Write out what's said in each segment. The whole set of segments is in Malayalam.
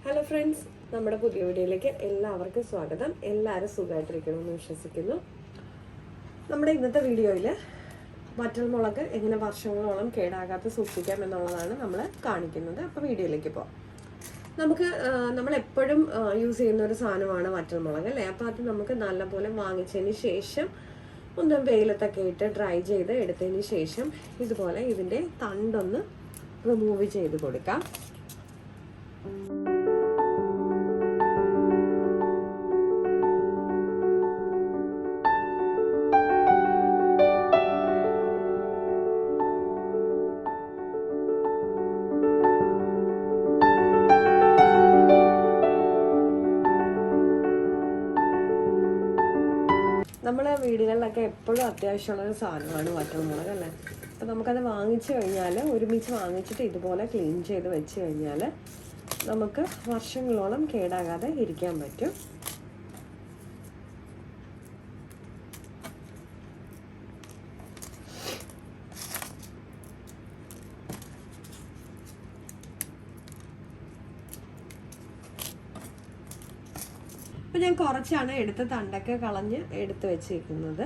ഹലോ ഫ്രണ്ട്സ്, നമ്മുടെ പുതിയ വീഡിയോയിലേക്ക് എല്ലാവർക്കും സ്വാഗതം. എല്ലാവരും സുഖമായിട്ടിരിക്കണമെന്ന് വിശ്വസിക്കുന്നു. നമ്മുടെ ഇന്നത്തെ വീഡിയോയിൽ വറ്റൽമുളക് എങ്ങനെ വർഷങ്ങളോളം കേടാകാതെ സൂക്ഷിക്കാം എന്നുള്ളതാണ് നമ്മൾ കാണിക്കുന്നത്. അപ്പോൾ വീഡിയോയിലേക്ക് പോകാം. നമ്മളെപ്പോഴും യൂസ് ചെയ്യുന്ന ഒരു സാധനമാണ് വറ്റൽമുളക് അല്ലേ. അപ്പോൾ അത് നമുക്ക് നല്ലപോലെ വാങ്ങിച്ചതിന് ശേഷം ഒന്ന് വെയിലത്തൊക്കെ ഇട്ട് ഡ്രൈ ചെയ്ത് എടുത്തതിന് ശേഷം ഇതുപോലെ ഇതിൻ്റെ തണ്ടൊന്ന് റിമൂവ് ചെയ്ത് കൊടുക്കാം. നമ്മളെ വീടുകളിലൊക്കെ എപ്പോഴും അത്യാവശ്യമുള്ളൊരു സാധനമാണ് വറ്റൽമുളക് അല്ലേ. അപ്പോൾ നമുക്കത് വാങ്ങിച്ചു കഴിഞ്ഞാൽ ഒരുമിച്ച് വാങ്ങിച്ചിട്ട് ഇതുപോലെ ക്ലീൻ ചെയ്ത് വെച്ച് കഴിഞ്ഞാൽ നമുക്ക് വർഷങ്ങളോളം കേടാകാതെ ഇരിക്കാൻ പറ്റും. അപ്പോൾ ഞാൻ കുറച്ചാണ് എടുത്ത് തണ്ടൊക്കെ കളഞ്ഞ് എടുത്ത് വെച്ചിരിക്കുന്നത്.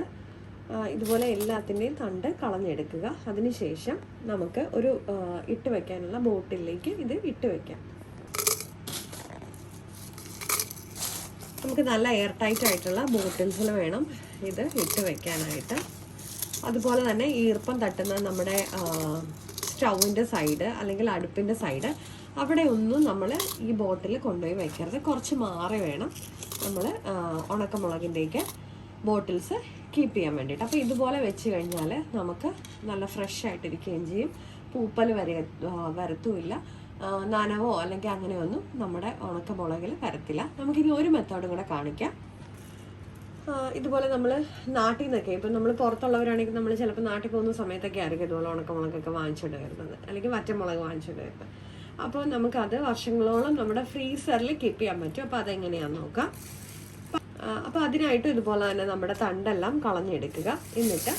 ഇതുപോലെ എല്ലാത്തിൻ്റെയും തണ്ട് കളഞ്ഞെടുക്കുക. അതിനുശേഷം നമുക്ക് ഒരു ഇട്ട് വെക്കാനുള്ള ബോട്ടിലേക്ക് ഇത് ഇട്ട് വെക്കാം. നമുക്ക് നല്ല എയർ ടൈറ്റ് ആയിട്ടുള്ള ബോട്ടിൽസിൽ വേണം ഇത് ഇട്ട് വെക്കാനായിട്ട്. അതുപോലെ തന്നെ ഈർപ്പം തട്ടുന്ന നമ്മുടെ സ്റ്റൗവിൻ്റെ സൈഡ് അല്ലെങ്കിൽ അടുപ്പിൻ്റെ സൈഡ് അവിടെ ഒന്നും നമ്മൾ ഈ ബോട്ടിൽ കൊണ്ടുപോയി വെക്കരുത്. കുറച്ച് മാറി വേണം നമ്മൾ ഉണക്കമുളകിൻ്റെയൊക്കെ ബോട്ടിൽസ് കീപ്പ് ചെയ്യാൻ വേണ്ടിയിട്ട്. അപ്പോൾ ഇതുപോലെ വെച്ച് കഴിഞ്ഞാൽ നമുക്ക് നല്ല ഫ്രഷ് ആയിട്ടിരിക്കുകയും ചെയ്യും. പൂപ്പൽ വരത്തുമില്ല. നനവോ അല്ലെങ്കിൽ അങ്ങനെയൊന്നും നമ്മുടെ ഉണക്കമുളകിൽ വരത്തില്ല. നമുക്കിനി ഒരു മെത്തേഡും കൂടെ കാണിക്കാം. ഇതുപോലെ നമ്മൾ നാട്ടിൽ നിന്നൊക്കെ ഇപ്പം നമ്മൾ പുറത്തുള്ളവരാണെങ്കിൽ നമ്മൾ ചിലപ്പോൾ നാട്ടിൽ പോകുന്ന സമയത്തൊക്കെ ആയിരിക്കും ഇതുപോലെ ഉണക്കമുളകൊക്കെ വാങ്ങിച്ചുകൊണ്ട് വരുന്നത്, അല്ലെങ്കിൽ വറ്റമുളക് വാങ്ങിച്ചുകൊണ്ട് വരുന്നത്. അപ്പോൾ നമുക്കത് വർഷങ്ങളോളം നമ്മുടെ ഫ്രീസറിൽ കീപ്പ് ചെയ്യാൻ പറ്റും. അപ്പോൾ അതെങ്ങനെയാണെന്ന് നോക്കാം. അപ്പോൾ അതിനായിട്ട് ഇതുപോലെ തന്നെ നമ്മുടെ തണ്ടെല്ലാം കളഞ്ഞെടുക്കുക. എന്നിട്ട്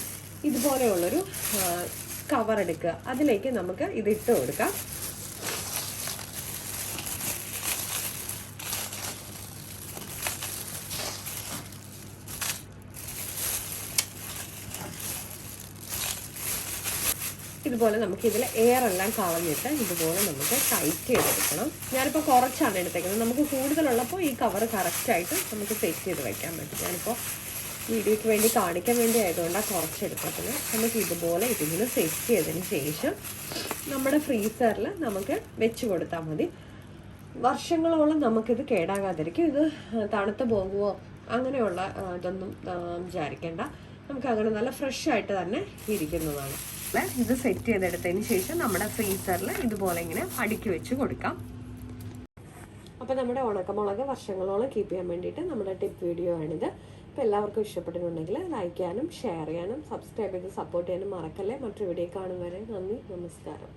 ഇതുപോലെയുള്ളൊരു കവർ എടുക്കുക. അതിലേക്ക് നമുക്ക് ഇതിട്ട് കൊടുക്കാം. ഇതുപോലെ നമുക്ക് ഇതിൽ എയർ എല്ലാം കളഞ്ഞിട്ട് ഇതുപോലെ നമുക്ക് ടൈറ്റ് ചെയ്തെടുക്കണം. ഞാനിപ്പോൾ കുറച്ചാണ് എടുത്തേക്കുന്നത്. നമുക്ക് കൂടുതലുള്ളപ്പോൾ ഈ കവർ കറക്റ്റായിട്ട് നമുക്ക് സെറ്റ് ചെയ്ത് വയ്ക്കാൻ പറ്റും. ഞാനിപ്പോൾ വീഡിയോയ്ക്ക് വേണ്ടി കാണിക്കാൻ വേണ്ടി ആയതുകൊണ്ടാണ് കുറച്ചെടുക്കുന്നത്. നമുക്ക് ഇതുപോലെ ഇതിങ്ങനെ സെറ്റ് ചെയ്തതിന് ശേഷം നമ്മുടെ ഫ്രീസറിൽ നമുക്ക് വെച്ച് കൊടുത്താൽ മതി. വർഷങ്ങളോളം നമുക്കിത് കേടാകാതിരിക്കും. ഇത് തണുത്ത് പോകുമോ അങ്ങനെയുള്ള ഇതൊന്നും വിചാരിക്കേണ്ട. നമുക്ക് അങ്ങനെ നല്ല ഫ്രഷ് ആയിട്ട് തന്നെ ഇരിക്കുന്നതാണ്. ഇത് സെറ്റ് ചെയ്തെടുത്തതിന് ശേഷം നമ്മുടെ ഫ്രീസറിൽ ഇതുപോലെ ഇങ്ങനെ അടുക്കി വെച്ച് കൊടുക്കാം. അപ്പോൾ നമ്മുടെ ഉണക്കമുളക് വർഷങ്ങളോളം കീപ്പ് ചെയ്യാൻ വേണ്ടിയിട്ട് നമ്മുടെ ടിപ്പ് വീഡിയോ ആണിത്. അപ്പോൾ എല്ലാവർക്കും ഇഷ്ടപ്പെട്ടിട്ടുണ്ടെങ്കിൽ ലൈക്ക് ചെയ്യാനും ഷെയർ ചെയ്യാനും സബ്സ്ക്രൈബ് ചെയ്ത് സപ്പോർട്ട് ചെയ്യാനും മറക്കല്ലേ. മറ്റൊരു വീഡിയോ കാണും വരെ നന്ദി, നമസ്കാരം.